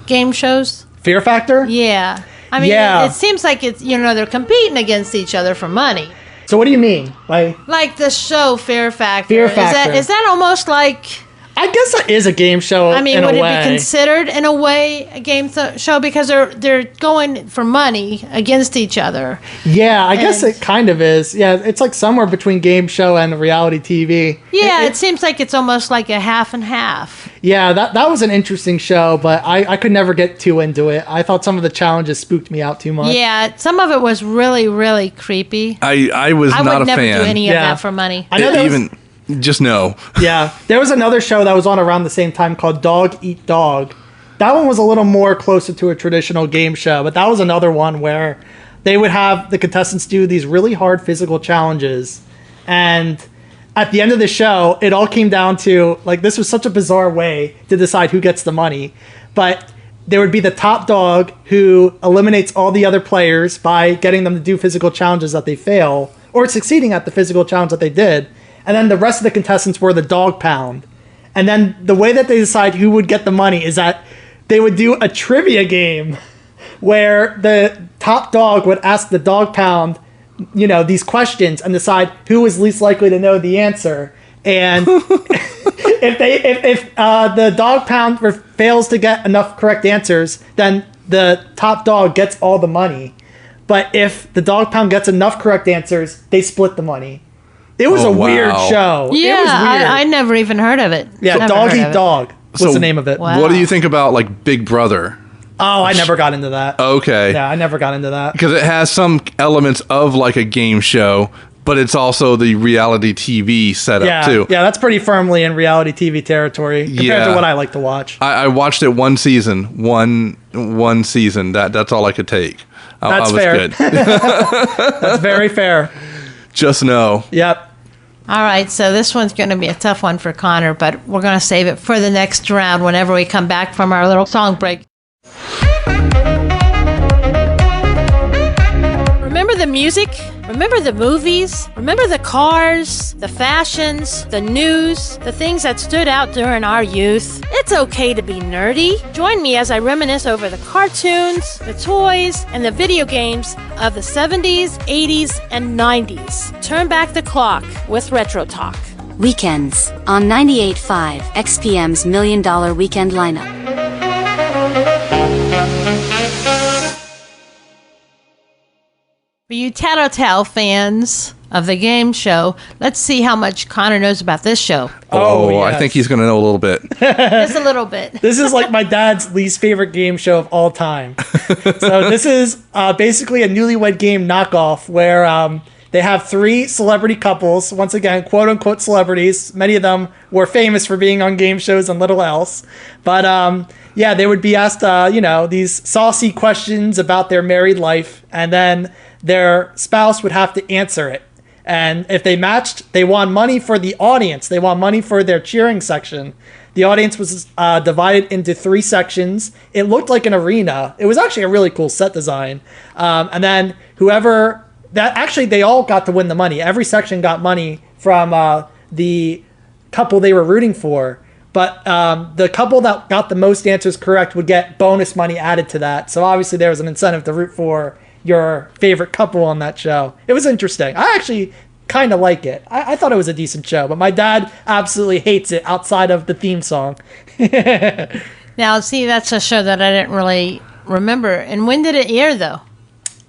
Speaker 4: game shows?
Speaker 5: Fear factor?
Speaker 4: Yeah. I mean, it seems like it's, they're competing against each other for money.
Speaker 5: So what do you mean?
Speaker 4: Like the show Fear Factor.
Speaker 5: Fear Factor.
Speaker 4: Is that almost like...
Speaker 5: I guess that is a game show.
Speaker 4: I mean, would it be considered in a way a game show because they're going for money against each other?
Speaker 5: Yeah, I guess it kind of is. Yeah, it's like somewhere between game show and reality TV.
Speaker 4: Yeah, it seems like it's almost like a half and half.
Speaker 5: Yeah, that was an interesting show, but I could never get too into it. I thought some of the challenges spooked me out too much.
Speaker 4: Yeah, some of it was really, really creepy.
Speaker 2: I was not a fan.
Speaker 4: I would never do any of that for money.
Speaker 5: I know
Speaker 2: Just no.
Speaker 5: Yeah. There was another show that was on around the same time called Dog Eat Dog. That one was a little more closer to a traditional game show, but that was another one where they would have the contestants do these really hard physical challenges. And at the end of the show, it all came down to, like, this was such a bizarre way to decide who gets the money. But there would be the top dog who eliminates all the other players by getting them to do physical challenges that they fail, or succeeding at the physical challenge that they did. And then the rest of the contestants were the dog pound. And then the way that they decide who would get the money is that they would do a trivia game where the top dog would ask the dog pound, these questions and decide who was least likely to know the answer. And if the dog pound fails to get enough correct answers, then the top dog gets all the money. But if the dog pound gets enough correct answers, they split the money. It was a weird show.
Speaker 4: Yeah,
Speaker 5: it was weird.
Speaker 4: I never even heard of it.
Speaker 5: Yeah, Dog Eat Dog was the name of it.
Speaker 4: Wow.
Speaker 2: What do you think about like Big Brother?
Speaker 5: Oh, I never got into that.
Speaker 2: Okay.
Speaker 5: Yeah, I never got into that.
Speaker 2: Because it has some elements of like a game show, but it's also the reality TV setup too.
Speaker 5: Yeah, that's pretty firmly in reality TV territory compared to what I like to watch.
Speaker 2: I watched it one season. One season. That's all I could take.
Speaker 5: That's
Speaker 2: I was
Speaker 5: fair.
Speaker 2: Good.
Speaker 5: That's very fair.
Speaker 2: Just know.
Speaker 5: Yep.
Speaker 4: All right, so this one's going to be a tough one for Connor, but we're going to save it for the next round whenever we come back from our little song break. Remember the music? Remember the movies? Remember the cars, the fashions, the news, the things that stood out during our youth? It's okay to be nerdy. Join me as I reminisce over the cartoons, the toys, and the video games of the 70s, 80s, and 90s. Turn back the clock with Retro Talk.
Speaker 3: Weekends on 98.5 XPM's $1 Million Weekend Lineup.
Speaker 4: For you Tattletale fans of the game show, let's see how much Connor knows about this show.
Speaker 2: Oh, I
Speaker 5: yes.
Speaker 2: think he's going to know a little bit.
Speaker 4: Just a little bit.
Speaker 5: This is like my dad's least favorite game show of all time. So this is basically a newlywed game knockoff where they have 3 celebrity couples, once again, quote unquote celebrities. Many of them were famous for being on game shows and little else. But yeah, they would be asked, these saucy questions about their married life, and then their spouse would have to answer it. And if they matched, they won money for the audience. They won money for their cheering section. The audience was divided into 3 sections. It looked like an arena. It was actually a really cool set design. And then they all got to win the money. Every section got money from the couple they were rooting for. But the couple that got the most answers correct would get bonus money added to that. So obviously there was an incentive to root for your favorite couple on that show. It was interesting. I actually kind of like it. I thought it was a decent show, but my dad absolutely hates it outside of the theme song.
Speaker 4: Now, see, that's a show that I didn't really remember. And when did it air, though?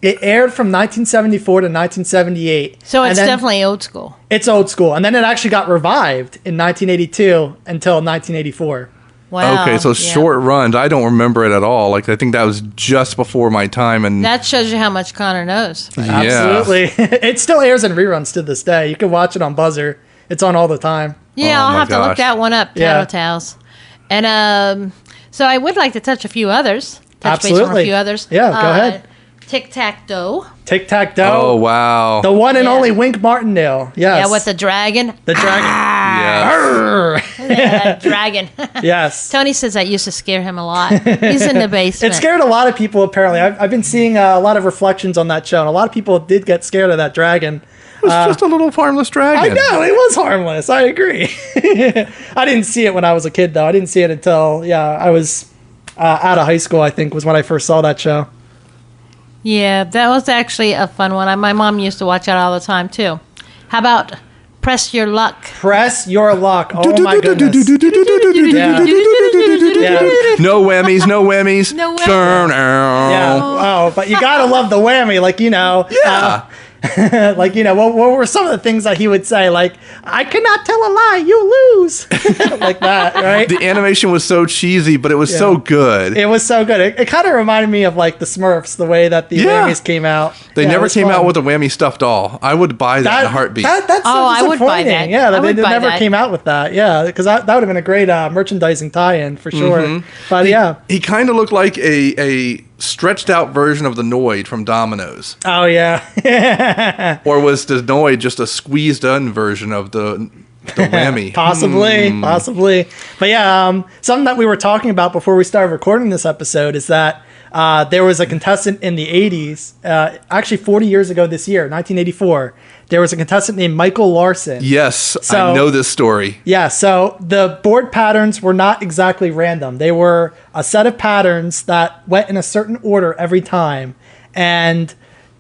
Speaker 5: It aired from 1974 to 1978.
Speaker 4: So it's definitely old school.
Speaker 5: It's old school. And then it actually got revived in 1982 until 1984.
Speaker 4: Wow.
Speaker 2: Okay, so
Speaker 4: yeah.
Speaker 2: short runs. I don't remember it at all. Like, I think that was just before my time. And
Speaker 4: That shows you how much Connor knows.
Speaker 2: yeah.
Speaker 5: Absolutely. It still airs in reruns to this day. You can watch it on Buzzer. It's on all the time.
Speaker 4: Yeah,
Speaker 2: Oh
Speaker 4: I'll
Speaker 2: my
Speaker 4: have to look
Speaker 2: gosh.
Speaker 4: that one up,
Speaker 5: Yeah.
Speaker 4: Tattletales. And so I would like to touch a few others. Touch base on a
Speaker 5: Absolutely.
Speaker 4: few others.
Speaker 5: Yeah, go ahead.
Speaker 4: Tic-tac-toe.
Speaker 5: Tic-tac-toe.
Speaker 2: Oh, wow.
Speaker 5: The one and
Speaker 4: Yeah.
Speaker 5: only Wink Martindale. Yes.
Speaker 4: Yeah, with the dragon.
Speaker 5: the dragon.
Speaker 2: Yeah.
Speaker 4: That dragon.
Speaker 5: Yes.
Speaker 4: Tony says that used to scare him a lot. He's in the basement.
Speaker 5: It scared a lot of people, apparently. I've been seeing a lot of reflections on that show, and a lot of people did get scared of that dragon.
Speaker 2: It was just a little harmless dragon.
Speaker 5: I know, it was harmless. I agree. I didn't see it when I was a kid, though. I didn't see it until, I was out of high school, I think, was when I first saw that show.
Speaker 4: Yeah, that was actually a fun one. My mom used to watch that all the time, too. How about Press Your Luck?
Speaker 5: Press Your Luck. Oh, my goodness. Yeah. Yeah.
Speaker 2: No whammies, no whammies.
Speaker 4: No whammies.
Speaker 5: Yeah. Oh, but you gotta love the whammy,
Speaker 2: Yeah.
Speaker 5: what were some of the things that he would say? Like, I cannot tell a lie, you lose. Like that, right?
Speaker 2: The animation was so cheesy, but it was so good.
Speaker 5: It was so good. It kind of reminded me of like the Smurfs, the way that the
Speaker 2: Yeah.
Speaker 5: whammies came out.
Speaker 2: They
Speaker 5: Yeah, it
Speaker 2: never
Speaker 5: was
Speaker 2: came
Speaker 5: fun.
Speaker 2: out with a whammy stuffed doll. I would buy that in a heartbeat.
Speaker 5: That's so
Speaker 4: Oh, I would buy
Speaker 5: disappointing.
Speaker 4: that.
Speaker 5: Yeah,
Speaker 4: I
Speaker 5: that they
Speaker 4: would buy
Speaker 5: never
Speaker 4: that.
Speaker 5: came out with that. Yeah, because that would have been a great merchandising tie-in for sure. But yeah.
Speaker 2: He kind of looked like a stretched out version of the Noid from Domino's.
Speaker 5: Oh, yeah.
Speaker 2: Or was the Noid just a squeezed in version of the whammy?
Speaker 5: Possibly. But yeah, something that we were talking about before we started recording this episode is that there was a contestant in the 80s, actually 40 years ago this year, 1984. There was a contestant named Michael Larson.
Speaker 2: Yes,
Speaker 5: So-
Speaker 2: I know this story.
Speaker 5: Yeah, so the board patterns were not exactly random. They were a set of patterns that went in a certain order every time. And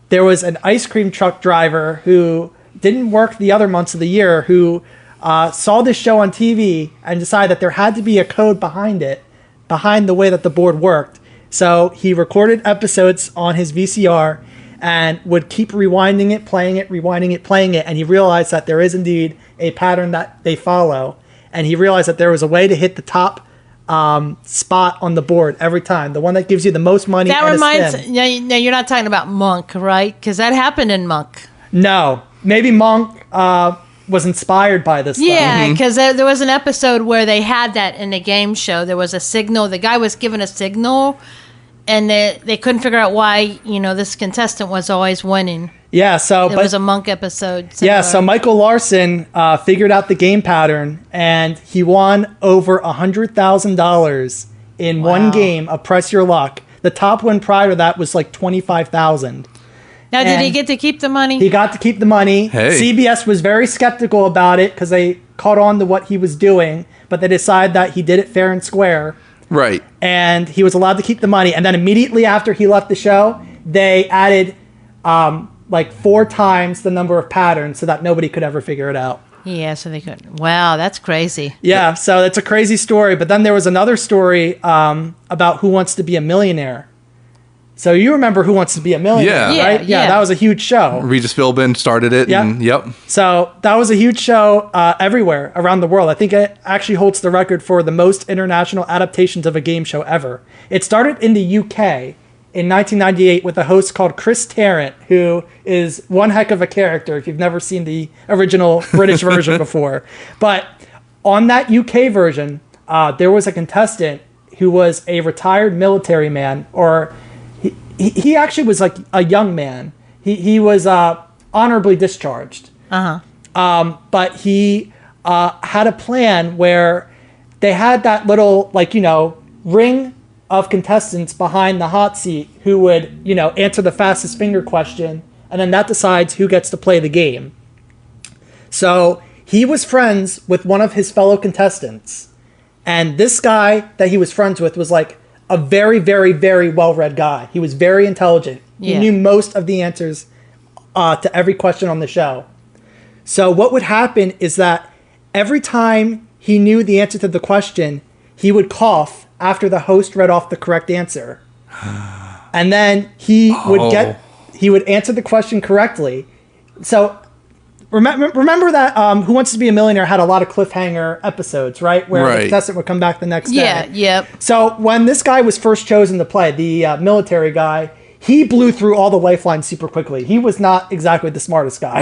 Speaker 5: there was an ice cream truck driver who didn't work the other months of the year who saw this show on TV and decided that there had to be a code behind it, behind the way that the board worked. So he recorded episodes on his VCR and would keep rewinding it, playing it, and he realized that there is indeed a pattern that they follow. And he realized that there was a way to hit the top spot on the board every time, the one that gives you the most money.
Speaker 4: That
Speaker 5: and
Speaker 4: reminds...
Speaker 5: a spin.
Speaker 4: Now, you're not talking about Monk, right? Because that happened in Monk.
Speaker 5: No, maybe Monk was inspired by this.
Speaker 4: Yeah, because there was an episode where they had that in the game show. There was a signal. The guy was given a signal, and they couldn't figure out why, this contestant was always winning.
Speaker 5: Yeah, so
Speaker 4: It was a Monk episode.
Speaker 5: yeah,
Speaker 4: similar.
Speaker 5: so Michael Larson figured out the game pattern, and he won over $100,000 in one game of Press Your Luck. The top win prior to that was like $25,000.
Speaker 4: Now, did he
Speaker 5: and
Speaker 4: get to keep the money?
Speaker 5: He got to keep the money.
Speaker 2: Hey.
Speaker 5: CBS was very skeptical about it because they caught on to what he was doing, but they decided that he did it fair and square,
Speaker 2: Right.
Speaker 5: and he was allowed to keep the money. And then immediately after he left the show, they added like 4 times the number of patterns so that nobody could ever figure it out.
Speaker 4: Yeah, so they couldn't. Wow, that's crazy.
Speaker 5: Yeah, so it's a crazy story. But then there was another story about Who Wants to Be a Millionaire. So you remember Who Wants to Be a Millionaire,
Speaker 2: Yeah.
Speaker 5: right?
Speaker 4: Yeah.
Speaker 5: That was a huge show.
Speaker 2: Regis Philbin started it.
Speaker 5: Yep.
Speaker 2: And, yep.
Speaker 5: So that was a huge show everywhere around the world. I think it actually holds the record for the most international adaptations of a game show ever. It started in the UK in 1998 with a host called Chris Tarrant, who is one heck of a character if you've never seen the original British version before. But on that UK version, there was a contestant who was a retired military man, or he actually was like a young man. He was honorably discharged. But he had a plan where they had that little, ring of contestants behind the hot seat who would, answer the fastest finger question, and then that decides who gets to play the game. So he was friends with one of his fellow contestants, and this guy that he was friends with was like a very, very, very well-read guy. He was very intelligent. He knew most of the answers to every question on the show. So what would happen is that every time he knew the answer to the question, he would cough after the host read off the correct answer. And then he would answer the question correctly. So remember that Who Wants to Be a Millionaire had a lot of cliffhanger episodes, right? Where the contestant would come back the next day.
Speaker 4: Yeah, yep.
Speaker 5: So when this guy was first chosen to play, the military guy, he blew through all the lifelines super quickly. He was not exactly the smartest guy.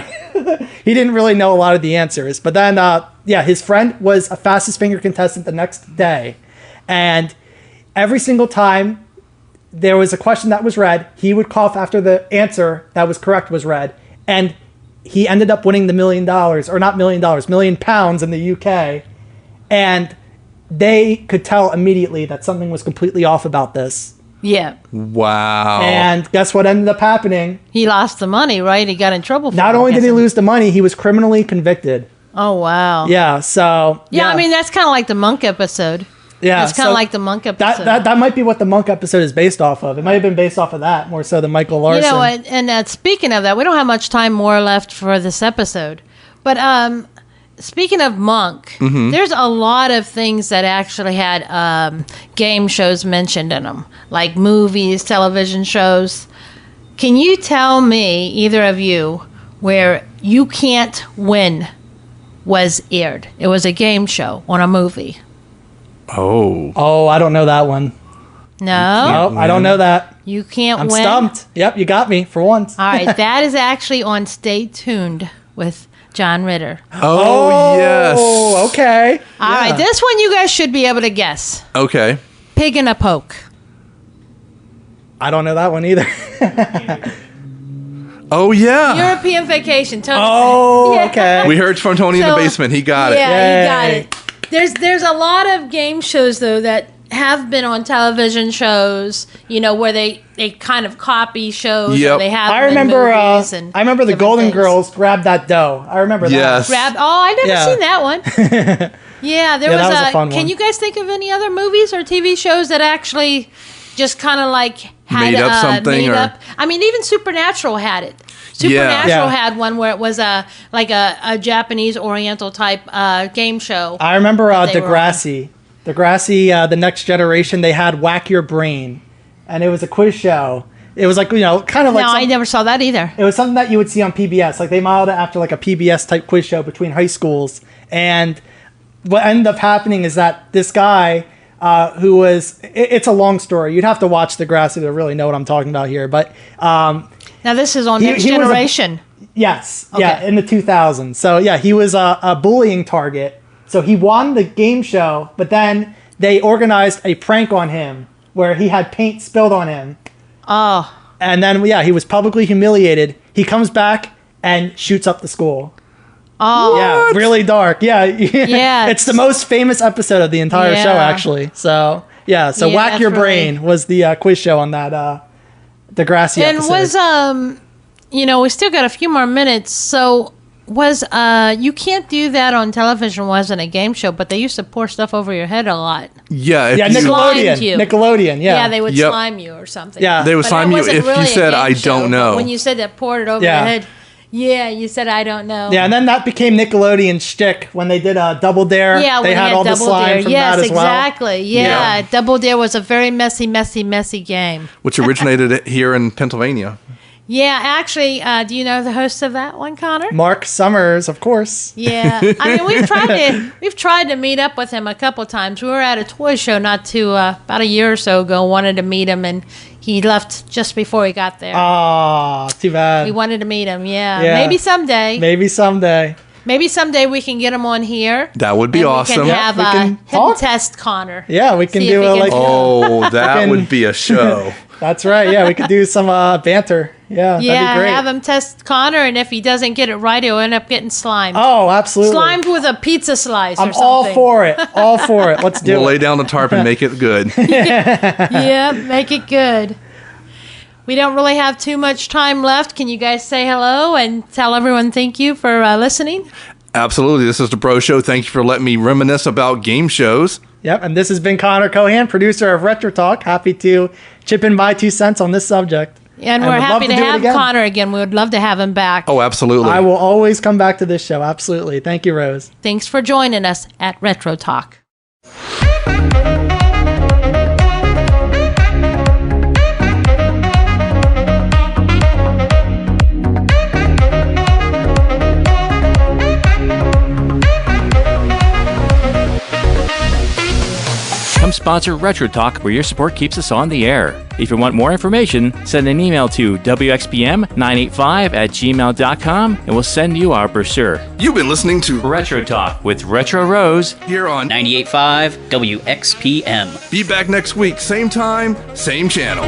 Speaker 5: He didn't really know a lot of the answers. But then, his friend was a fastest finger contestant the next day. And every single time there was a question that was read, he would cough after the answer that was correct was read. And he ended up winning the $1 million, or not $1 million, £1 million in the UK. And they could tell immediately that something was completely off about this.
Speaker 4: Yeah.
Speaker 2: Wow.
Speaker 5: And guess what ended up happening?
Speaker 4: He lost the money, right? He got in trouble for it.
Speaker 5: Not only did he lose the money, he was criminally convicted.
Speaker 4: Oh, wow.
Speaker 5: Yeah, so...
Speaker 4: Yeah, I mean, that's kind of like the Monk episode.
Speaker 5: Yeah,
Speaker 4: it's kind of like the Monk episode.
Speaker 5: That might be what the Monk episode is based off of. It might have been based off of that more so than Michael Larson.
Speaker 4: You know what? And speaking of that, we don't have much time more left for this episode. But speaking of Monk, there's a lot of things that actually had game shows mentioned in them, like movies, television shows. Can you tell me, either of you, where You Can't Win was aired? It was a game show on a movie.
Speaker 5: Oh, I don't know that one.
Speaker 4: No?
Speaker 5: I don't know that.
Speaker 4: You Can't
Speaker 5: I'm
Speaker 4: Win?
Speaker 5: stumped. Yep, you got me for once.
Speaker 4: All right, that is actually on Stay Tuned with John Ritter.
Speaker 2: Oh, yes.
Speaker 5: Oh, okay.
Speaker 4: All right, this one you guys should be able to guess.
Speaker 2: Okay.
Speaker 4: Pig in a Poke.
Speaker 5: I don't know that one either.
Speaker 2: Oh, yeah.
Speaker 4: European Vacation. Tony.
Speaker 5: Oh,
Speaker 4: Yeah.
Speaker 5: okay.
Speaker 2: We heard from Tony in the
Speaker 4: So-
Speaker 2: basement. He got it.
Speaker 4: Yeah, you got
Speaker 5: Yay.
Speaker 4: it. There's a lot of game shows though that have been on television shows, where they kind of copy shows.
Speaker 2: Yep.
Speaker 4: Or they have.
Speaker 5: I
Speaker 4: them in
Speaker 5: remember.
Speaker 4: movies and
Speaker 5: I remember the
Speaker 4: different
Speaker 5: Golden
Speaker 4: things.
Speaker 5: Girls grabbed that dough. I remember
Speaker 2: Yes.
Speaker 5: that.
Speaker 4: I never
Speaker 5: Yeah.
Speaker 4: seen that one. Yeah, there
Speaker 5: Yeah,
Speaker 4: was,
Speaker 5: that was a fun
Speaker 4: Can
Speaker 5: one.
Speaker 4: you guys think of any other movies or TV shows that actually just kind of like had
Speaker 2: Made up something,
Speaker 4: made
Speaker 2: or-
Speaker 4: up? I mean, even Supernatural had it. Supernatural
Speaker 5: Yeah.
Speaker 4: had one where it was a Japanese Oriental type game show.
Speaker 5: I remember
Speaker 4: they were on.
Speaker 5: Degrassi, The Next Generation. They had Whack Your Brain, and it was a quiz show. It was like kind of like
Speaker 4: No, I never saw that either.
Speaker 5: it was something that you would see on PBS. Like they modeled it after like a PBS type quiz show between high schools. And what ended up happening is that this guy who was it's a long story. You'd have to watch Degrassi to really know what I'm talking about here. But
Speaker 4: Now this is on
Speaker 5: He-
Speaker 4: Next
Speaker 5: he was a-
Speaker 4: Generation.
Speaker 5: yes,
Speaker 4: Okay.
Speaker 5: yeah, in the 2000s. So yeah, he was a bullying target. So he won the game show, but then they organized a prank on him where he had paint spilled on him.
Speaker 4: Oh,
Speaker 5: And then, he was publicly humiliated. He comes back and shoots up the school.
Speaker 4: oh,
Speaker 5: Yeah, really dark. Yeah.
Speaker 4: Yeah,
Speaker 5: It's the most famous episode of the entire show,
Speaker 4: Yeah.
Speaker 5: actually. So, yeah. So,
Speaker 4: Yeah,
Speaker 5: Whack
Speaker 4: that's
Speaker 5: Your
Speaker 4: really-
Speaker 5: Brain was the quiz show on that Degrassi
Speaker 4: and
Speaker 5: episode.
Speaker 4: was we still got a few more minutes. So was You Can't Do That on television wasn't a game show, but they used to pour stuff over your head a lot.
Speaker 2: Yeah. If
Speaker 5: yeah,
Speaker 2: you,
Speaker 4: Slimed you.
Speaker 5: Nickelodeon. Yeah.
Speaker 4: They would
Speaker 2: Yep.
Speaker 4: slime you or something.
Speaker 5: Yeah.
Speaker 2: They would
Speaker 4: But
Speaker 2: slime
Speaker 4: that
Speaker 2: you
Speaker 4: wasn't
Speaker 2: if you
Speaker 4: really a
Speaker 2: said,
Speaker 4: game
Speaker 2: "I
Speaker 4: show,
Speaker 2: don't
Speaker 4: but
Speaker 2: know."
Speaker 4: when you said that poured it over
Speaker 5: Yeah.
Speaker 4: your head, Yeah, you said I don't know.
Speaker 5: Yeah, and then that became Nickelodeon's shtick when they did a Double Dare.
Speaker 4: Yeah,
Speaker 5: they
Speaker 4: when
Speaker 5: had all the
Speaker 4: Double
Speaker 5: slime
Speaker 4: Dare.
Speaker 5: from
Speaker 4: yes,
Speaker 5: that as well.
Speaker 4: exactly. Yeah. Double Dare was a very messy game.
Speaker 2: Which originated here in Pennsylvania.
Speaker 4: Yeah, actually, do you know the host of that one, Connor?
Speaker 5: Mark Summers, of course.
Speaker 4: Yeah, I mean we've tried to meet up with him a couple times. We were at a toy show about a year or so ago. Wanted to meet him, and he left just before we got there.
Speaker 5: Ah, too bad.
Speaker 4: We wanted to meet him. Yeah,
Speaker 5: Yeah.
Speaker 4: maybe someday.
Speaker 5: Maybe someday.
Speaker 4: Maybe someday we can get him on here.
Speaker 2: That would be
Speaker 4: and
Speaker 2: awesome.
Speaker 4: We can have
Speaker 5: we can
Speaker 4: him
Speaker 5: talk.
Speaker 4: test Connor.
Speaker 5: Yeah, we can
Speaker 4: See
Speaker 5: do
Speaker 4: if he
Speaker 5: it like.
Speaker 4: can-
Speaker 2: Oh, that
Speaker 5: can-
Speaker 2: would be a show.
Speaker 5: That's right. Yeah, we could do some banter. Yeah, that'd be
Speaker 4: Yeah,
Speaker 5: great.
Speaker 4: have him test Connor, and if he doesn't get it right, he'll end up getting slimed.
Speaker 5: Oh, absolutely.
Speaker 4: Slimed with a pizza slice or
Speaker 5: I'm
Speaker 4: something.
Speaker 5: all for it. All for it. Let's do
Speaker 2: We'll lay
Speaker 5: it.
Speaker 2: down the tarp and make it good.
Speaker 4: Yeah, make it good. We don't really have too much time left. Can you guys say hello and tell everyone thank you for listening?
Speaker 2: Absolutely. This is the Bro Show. Thank you for letting me reminisce about game shows.
Speaker 5: Yep, and this has been Connor Cohan, producer of Retro Talk. Happy to chip in my 2 cents on this subject.
Speaker 4: And we're
Speaker 5: would love
Speaker 4: happy to
Speaker 5: do it
Speaker 4: have
Speaker 5: again.
Speaker 4: Connor again. We would love to have him back.
Speaker 2: Oh, absolutely.
Speaker 5: I will always come back to this show. Absolutely. Thank you, Rose.
Speaker 4: Thanks for joining us at Retro Talk.
Speaker 1: Come sponsor Retro Talk, where your support keeps us on the air. If you want more information, send an email to WXPM985@gmail.com and we'll send you our brochure.
Speaker 2: You've been listening to
Speaker 1: Retro Talk with Retro Rose.
Speaker 2: here on
Speaker 6: 98.5 WXPM.
Speaker 2: Be back next week. Same time, same channel.